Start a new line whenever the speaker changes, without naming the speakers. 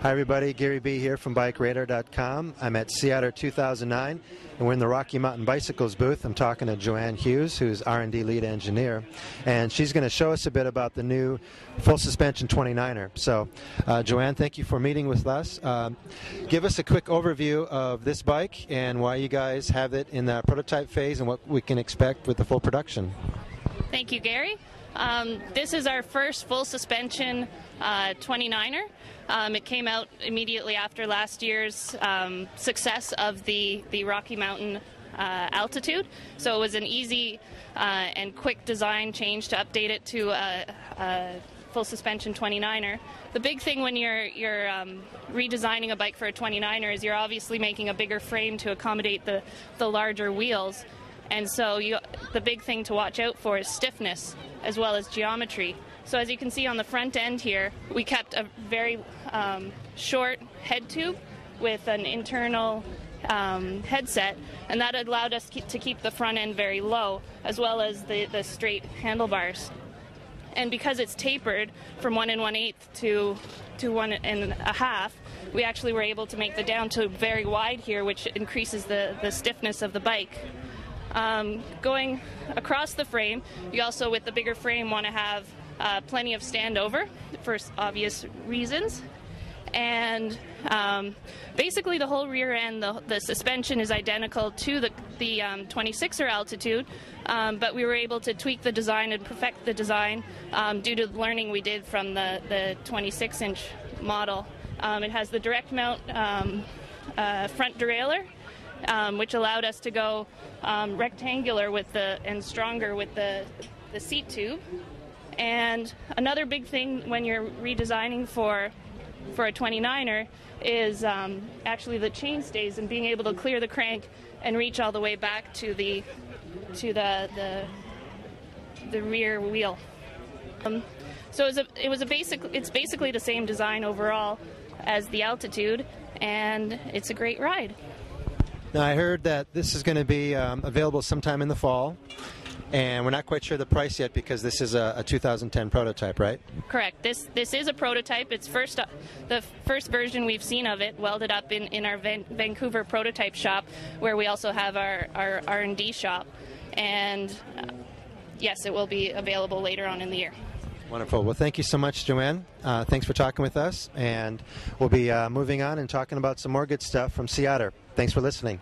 Hi everybody, Gary B here from BikeRadar.com. I'm at Seattle 2009 and we're in the Rocky Mountain Bicycles booth. I'm talking to Joanne Hughes, who's R&D lead engineer, and she's going to show us a bit about the new full suspension 29er. So Joanne, thank you for meeting with us. Give us a quick overview of this bike and why you guys have it in the prototype phase and what we can expect with the full production.
Thank you, Gary. This is our first full suspension 29er. It came out immediately after last year's success of the Rocky Mountain altitude. So it was an easy and quick design change to update it to a full suspension 29er. The big thing when you're redesigning a bike for a 29er is you're obviously making a bigger frame to accommodate the larger wheels. And so the big thing to watch out for is stiffness as well as geometry. So as you can see on the front end here, we kept a very short head tube with an internal headset, and that allowed us to keep the front end very low as well as the straight handlebars. And because it's tapered from 1 1/8 to 1 1/2, we actually were able to make the down tube very wide here, which increases the stiffness of the bike. Going across the frame, you also, with the bigger frame, want to have plenty of standover for obvious reasons. And basically the whole rear end, the suspension is identical to the 26er altitude, but we were able to tweak the design and perfect the design due to the learning we did from the 26-inch model. It has the direct mount front derailleur, which allowed us to go rectangular and stronger with the seat tube. And another big thing when you're redesigning for a 29er is actually the chain stays and being able to clear the crank and reach all the way back to the rear wheel. So it's basically the same design overall as the altitude, and it's a great ride.
Now I heard that this is going to be available sometime in the fall. And we're not quite sure the price yet because this is a 2010 prototype, right?
Correct. This is a prototype. It's the first version we've seen of it welded up in our Vancouver prototype shop, where we also have our R&D shop. And yes, it will be available later on in the year.
Wonderful. Well, thank you so much, Joanne. Thanks for talking with us. And we'll be moving on and talking about some more good stuff from Seattle. Thanks for listening.